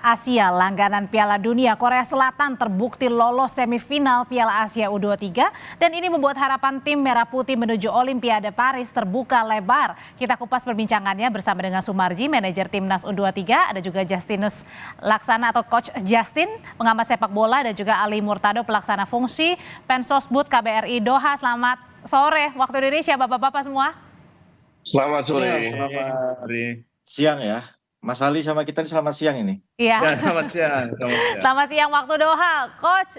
Asia langganan Piala Dunia, Korea Selatan terbukti lolos semifinal Piala Asia U23 dan ini membuat harapan tim Merah Putih menuju Olimpiade Paris terbuka lebar. Kita kupas perbincangannya bersama dengan Sumarji, manajer Timnas U23, ada juga Justinus Laksana atau Coach Justin, pengamat sepak bola, dan juga Ali Murtado, pelaksana fungsi Pensosbud KBRI Doha. Selamat sore waktu Indonesia Bapak-bapak semua. Selamat sore. Selamat siang ya. Mas Ali sama kita selamat siang ini. Iya. Ya, selamat siang. Selamat siang waktu Doha, Coach.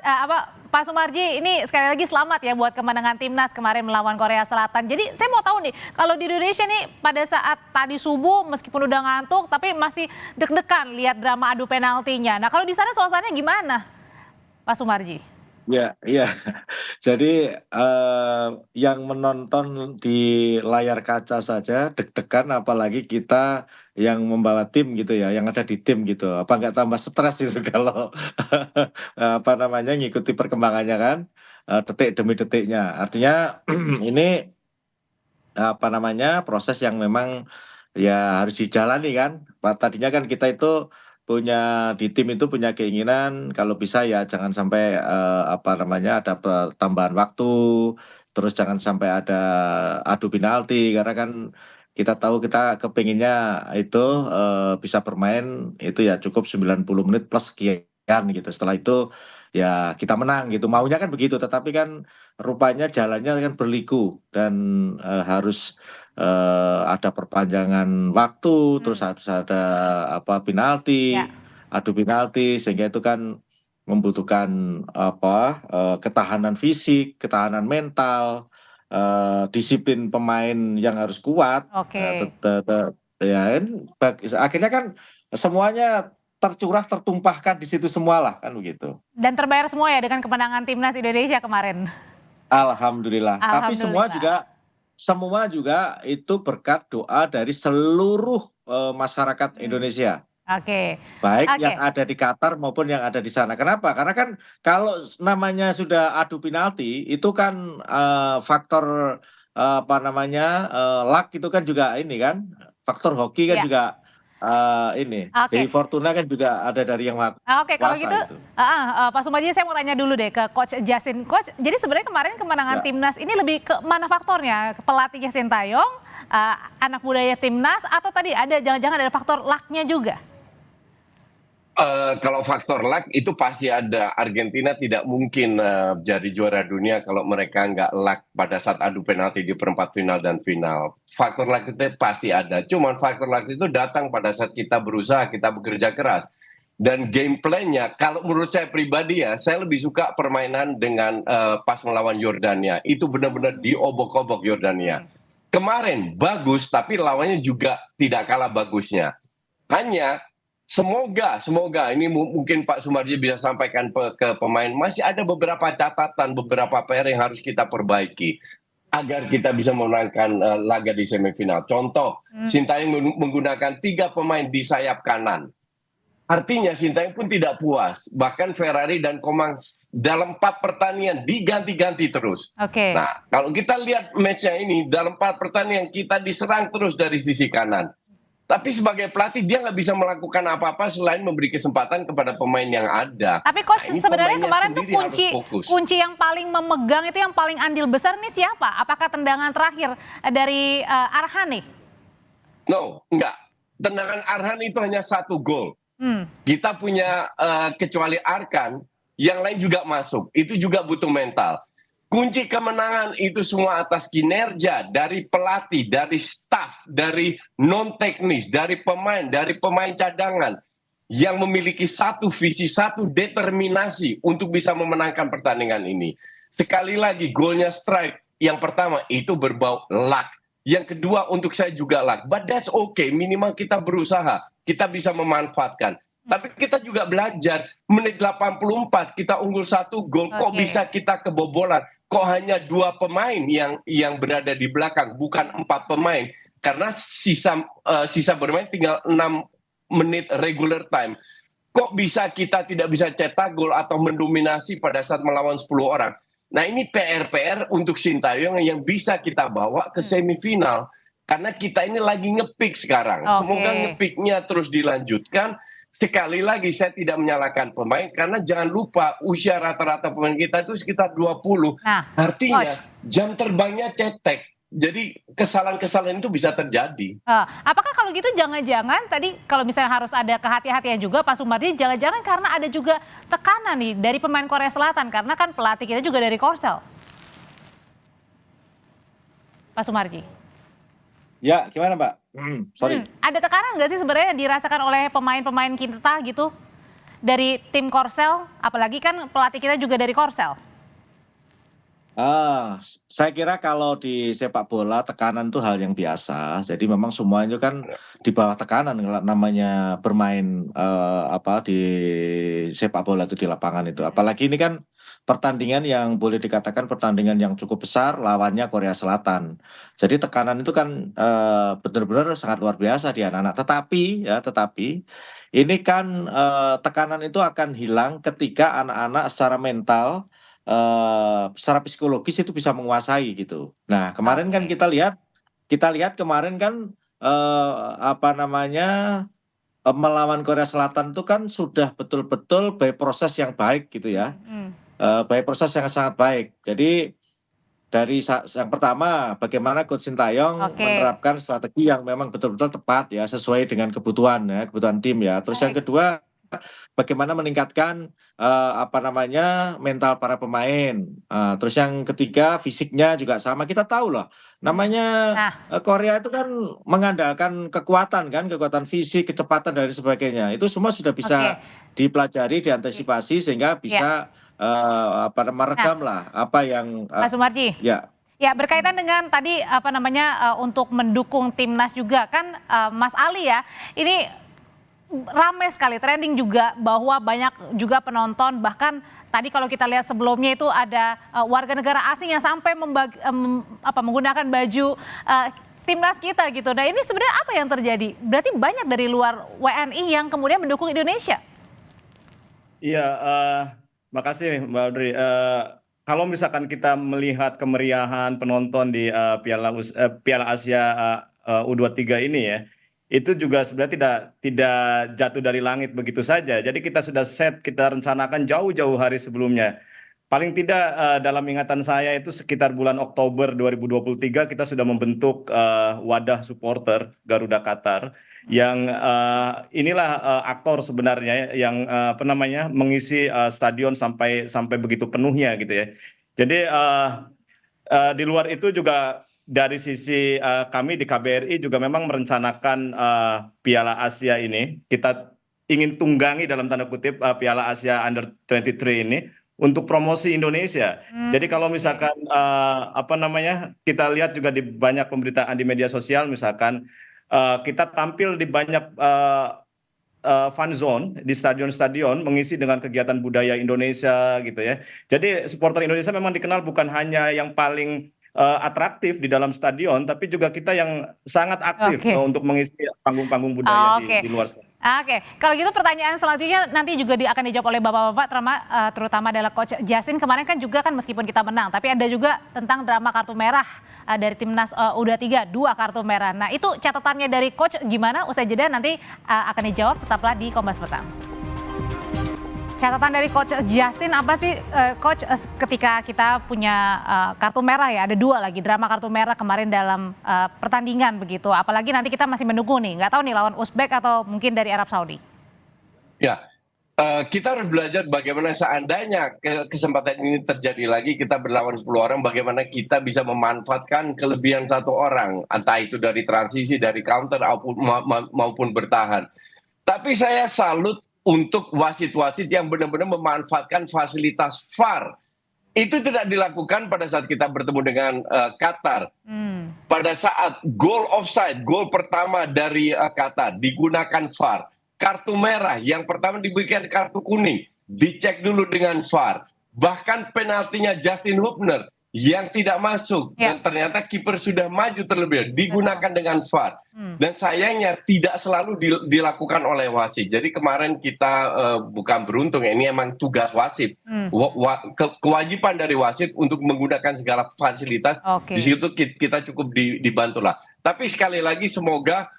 Pak Sumarji, ini sekali lagi selamat ya buat kemenangan timnas kemarin melawan Korea Selatan. Jadi saya mau tahu nih, kalau di Indonesia nih pada saat tadi subuh meskipun udah ngantuk, tapi masih deg-degan lihat drama adu penaltinya. Nah kalau di sana suasananya gimana, Pak Sumarji? Ya, iya. Jadi yang menonton di layar kaca saja deg-degan, apalagi kita yang membawa tim gitu ya, yang ada di tim gitu. Apa nggak tambah stres gitu kalau ngikuti perkembangannya kan, detik demi detiknya. Artinya ini proses yang memang ya harus dijalani kan. Tadinya kan kita itu di tim itu punya keinginan kalau bisa ya jangan sampai ada tambahan waktu, terus jangan sampai ada adu penalti, karena kan kita tahu kita kepinginnya itu bisa bermain itu ya cukup 90 menit plus sekian gitu. Setelah itu ya kita menang gitu, maunya kan begitu, tetapi kan rupanya jalannya kan berliku dan harus ada perpanjangan waktu, terus harus ada penalti, Ya. adu penalti, sehingga itu kan membutuhkan ketahanan fisik, ketahanan mental, disiplin pemain yang harus kuat. Oke. Ya, akhirnya kan semuanya tertumpahkan di situ semua lah kan begitu. Dan terbayar semua ya dengan kemenangan timnas Indonesia kemarin. Alhamdulillah. Tapi semua juga itu berkat doa dari seluruh masyarakat Indonesia. Oke. Baik yang ada di Qatar maupun yang ada di sana. Kenapa? Karena kan kalau namanya sudah adu penalti itu kan faktor luck itu kan juga ini kan, faktor hoki kan juga Dewi Fortuna kan juga ada dari yang Oke, kalau gitu Pak Sumarji, saya mau tanya dulu deh ke Coach Justin. Coach, jadi sebenarnya kemarin kemenangan timnas ini lebih ke mana faktornya? Pelatihnya Sintayong, anak budaya timnas, atau tadi ada jangan-jangan ada faktor luck-nya juga? Kalau faktor luck itu pasti ada. Argentina tidak mungkin jadi juara dunia kalau mereka nggak luck pada saat adu penalti di perempat final dan final. Faktor luck itu pasti ada. Cuman faktor luck itu datang pada saat kita berusaha, kita bekerja keras. Dan game plan-nya, kalau menurut saya pribadi ya, saya lebih suka permainan dengan pas melawan Yordania. Itu benar-benar diobok-obok Yordania. Kemarin bagus, tapi lawannya juga tidak kalah bagusnya. Hanya Semoga ini mungkin Pak Sumarji bisa sampaikan ke pemain, masih ada beberapa catatan, beberapa PR yang harus kita perbaiki agar kita bisa memenangkan laga di semifinal. Contoh, Sintayong menggunakan 3 pemain di sayap kanan. Artinya Sintayong pun tidak puas. Bahkan Ferrari dan Komang dalam 4 pertandingan diganti-ganti terus. Nah, kalau kita lihat match-nya ini, dalam 4 pertandingan kita diserang terus dari sisi kanan. Tapi sebagai pelatih dia nggak bisa melakukan apa-apa selain memberi kesempatan kepada pemain yang ada. Tapi Coach, sebenarnya kemarin tuh kunci yang paling memegang itu, yang paling andil besar nih siapa? Apakah tendangan terakhir dari Arhan nih? No, enggak. Tendangan Arhan itu hanya 1 gol. Kita punya kecuali Arkan, yang lain juga masuk. Itu juga butuh mental. Kunci kemenangan itu semua atas kinerja dari pelatih, dari staf, dari non-teknis, dari pemain cadangan yang memiliki satu visi, satu determinasi untuk bisa memenangkan pertandingan ini. Sekali lagi, golnya strike yang pertama itu berbau luck. Yang kedua untuk saya juga luck. But that's okay, minimal kita berusaha, kita bisa memanfaatkan. Tapi kita juga belajar, menit 84 kita unggul 1 gol, kok bisa kita kebobolan? Kok hanya 2 pemain yang berada di belakang, bukan 4 pemain? Karena sisa bermain tinggal 6 menit regular time. Kok bisa kita tidak bisa cetak gol atau mendominasi pada saat melawan 10 orang? Nah, ini PR untuk Sintayong yang bisa kita bawa ke semifinal. Karena kita ini lagi nge-peak sekarang. Semoga nge-peaknya terus dilanjutkan. sekali lagi saya tidak menyalahkan pemain karena jangan lupa usia rata-rata pemain kita itu sekitar 20. Nah, Artinya Coach, jam terbangnya cetek. Jadi kesalahan-kesalahan itu bisa terjadi. apakah kalau gitu jangan-jangan tadi kalau misalnya harus ada kehati-hatian juga Pak Sumarji, jangan-jangan karena ada juga tekanan nih dari pemain Korea Selatan karena kan pelatih kita juga dari Korsel. Pak Sumarji. Ya, gimana Mbak? Sorry. Ada tekanan nggak sih sebenarnya yang dirasakan oleh pemain-pemain kita gitu dari tim Korsel, apalagi kan pelatih kita juga dari Korsel. Saya kira kalau di sepak bola tekanan itu hal yang biasa. Jadi memang semua itu kan di bawah tekanan kalau namanya bermain di sepak bola itu di lapangan itu. Apalagi ini kan pertandingan yang boleh dikatakan pertandingan yang cukup besar lawannya Korea Selatan. Jadi tekanan itu kan benar-benar sangat luar biasa di anak-anak. Tetapi ini kan tekanan itu akan hilang ketika anak-anak secara mental secara psikologis itu bisa menguasai gitu. Nah, kemarin kan Oke. kita lihat kemarin kan melawan Korea Selatan itu kan sudah betul-betul by proses yang baik gitu ya. Hmm. By proses yang sangat baik. Jadi dari yang pertama bagaimana Coach Sintayong Oke. menerapkan strategi yang memang betul-betul tepat ya sesuai dengan kebutuhan kebutuhan tim ya. Terus yang Baik. kedua bagaimana meningkatkan mental para pemain. Terus yang ketiga fisiknya juga sama. Kita tahu loh, namanya Nah, Korea itu kan mengandalkan kekuatan fisik, kecepatan dan sebagainya. Itu semua sudah oke. bisa dipelajari, diantisipasi sehingga Ya. bisa meredam lah apa yang Pak Sumarji. ya. Ya, berkaitan dengan tadi untuk mendukung timnas juga kan Mas Ali ya. Ini ramai sekali trending juga bahwa banyak juga penonton bahkan tadi kalau kita lihat sebelumnya itu ada warga negara asing yang sampai menggunakan baju timnas kita gitu. Nah, ini sebenarnya apa yang terjadi? Berarti banyak dari luar WNI yang kemudian mendukung Indonesia. Iya, makasih Mbak Audrey. Kalau misalkan kita melihat kemeriahan penonton di Piala Asia U23 ini ya, itu juga sebenarnya tidak jatuh dari langit begitu saja. Jadi kita sudah kita rencanakan jauh-jauh hari sebelumnya. Paling tidak dalam ingatan saya itu sekitar bulan Oktober 2023 kita sudah membentuk wadah supporter Garuda Qatar yang inilah aktor sebenarnya yang mengisi stadion sampai begitu penuhnya gitu ya. Jadi di luar itu juga dari sisi kami di KBRI juga memang merencanakan Piala Asia ini kita ingin tunggangi dalam tanda kutip Piala Asia Under 23 ini untuk promosi Indonesia. Jadi kalau misalkan kita lihat juga di banyak pemberitaan di media sosial misalkan kita tampil di banyak fan zone di stadion-stadion mengisi dengan kegiatan budaya Indonesia gitu ya. Jadi supporter Indonesia memang dikenal bukan hanya yang paling atraktif di dalam stadion, tapi juga kita yang sangat aktif untuk mengisi panggung-panggung budaya di luar stadion. Oke, kalau gitu pertanyaan selanjutnya nanti juga akan dijawab oleh Bapak-Bapak, terutama adalah Coach Justin. Kemarin kan juga kan meskipun kita menang, tapi ada juga tentang drama kartu merah dari timnas U23, 2 kartu merah. Nah itu catatannya dari Coach gimana? Usai jeda nanti akan dijawab, tetaplah di Kompas Petang. Catatan dari Coach Justin apa sih Coach ketika kita punya kartu merah ya, ada 2 lagi drama kartu merah kemarin dalam pertandingan begitu, apalagi nanti kita masih menunggu nih, nggak tahu nih lawan Uzbek atau mungkin dari Arab Saudi. Ya, kita harus belajar bagaimana seandainya kesempatan ini terjadi lagi, kita berlawan 10 orang, bagaimana kita bisa memanfaatkan kelebihan 1 orang, entah itu dari transisi, dari counter maupun bertahan. Tapi saya salut untuk wasit-wasit yang benar-benar memanfaatkan fasilitas VAR. Itu tidak dilakukan pada saat kita bertemu dengan Qatar. Pada saat gol offside, gol pertama dari Qatar, digunakan VAR. Kartu merah, yang pertama diberikan kartu kuning, dicek dulu dengan VAR. Bahkan penaltinya Justin Hubner yang tidak masuk, dan ternyata kiper sudah maju terlebih, digunakan dengan VAR. Dan sayangnya tidak selalu dilakukan oleh wasit. Jadi kemarin kita bukan beruntung, ini emang tugas wasit. Kewajiban dari wasit untuk menggunakan segala fasilitas, di situ kita cukup dibantu lah. Tapi sekali lagi semoga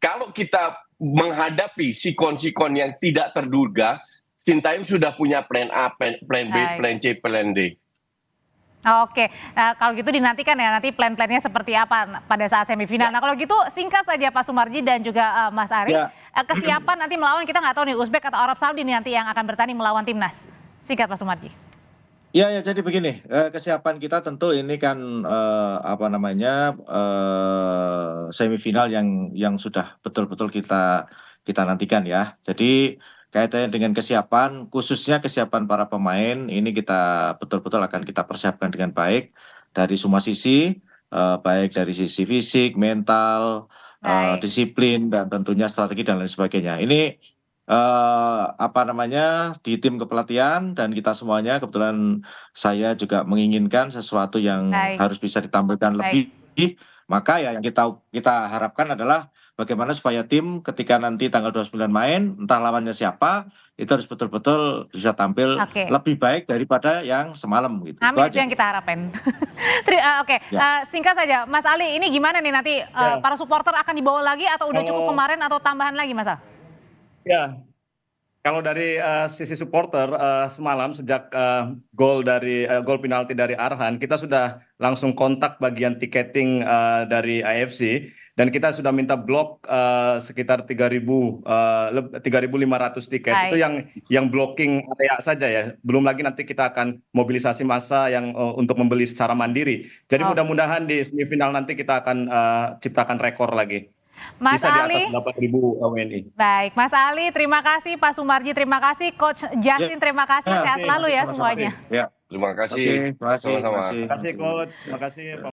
kalau kita menghadapi sikon-sikon yang tidak terduga, Sintayong sudah punya plan A, plan B, Baik. plan C, plan D. Oke, kalau gitu dinantikan ya nanti plan-plannya seperti apa pada saat semifinal. Nah kalau gitu singkat saja Pak Sumarji dan juga Mas Ari, Ya. Kesiapan nanti melawan kita nggak tahu nih Uzbek atau Arab Saudi nih nanti yang akan bertanding melawan timnas. Singkat Pak Sumarji. Ya, ya, jadi begini, kesiapan kita tentu ini kan apa namanya semifinal yang sudah betul-betul kita nantikan ya. Jadi kaitannya dengan kesiapan, khususnya kesiapan para pemain, ini kita betul-betul akan kita persiapkan dengan baik dari semua sisi, baik dari sisi fisik, mental, Baik. disiplin, dan tentunya strategi dan lain sebagainya. Ini apa namanya di tim kepelatihan dan kita semuanya kebetulan saya juga menginginkan sesuatu yang Baik. harus bisa ditampilkan Baik. lebih, maka ya yang kita harapkan adalah bagaimana supaya tim ketika nanti tanggal 29 main, entah lawannya siapa, itu harus betul-betul bisa tampil Oke. lebih baik daripada yang semalam gitu. Itu Amin, itu aja. yang kita harapkan. Oke, Ya. singkat saja, Mas Ali, ini gimana nih nanti Ya. para supporter akan dibawa lagi atau udah cukup Kalau- kemarin atau tambahan lagi, Mas Al? Ya, kalau dari sisi supporter semalam sejak gol penalti dari Arhan, kita sudah langsung kontak bagian tiketing dari AFC dan kita sudah minta blok sekitar 3.500 tiket. Itu yang blocking area saja ya. Belum lagi nanti kita akan mobilisasi massa yang untuk membeli secara mandiri. Jadi Oke. mudah-mudahan di semifinal nanti kita akan ciptakan rekor lagi. Mas Bisa di Ali, atas 8.000 WNI. baik. Mas Ali, terima kasih. Pak Sumarji, terima kasih. Coach Justin, terima kasih. Ya, Sehat selalu ya sama-sama. semuanya. Ya. Terima Oke, kasih. terima kasih. Sama-sama. Terima kasih coach, terima kasih.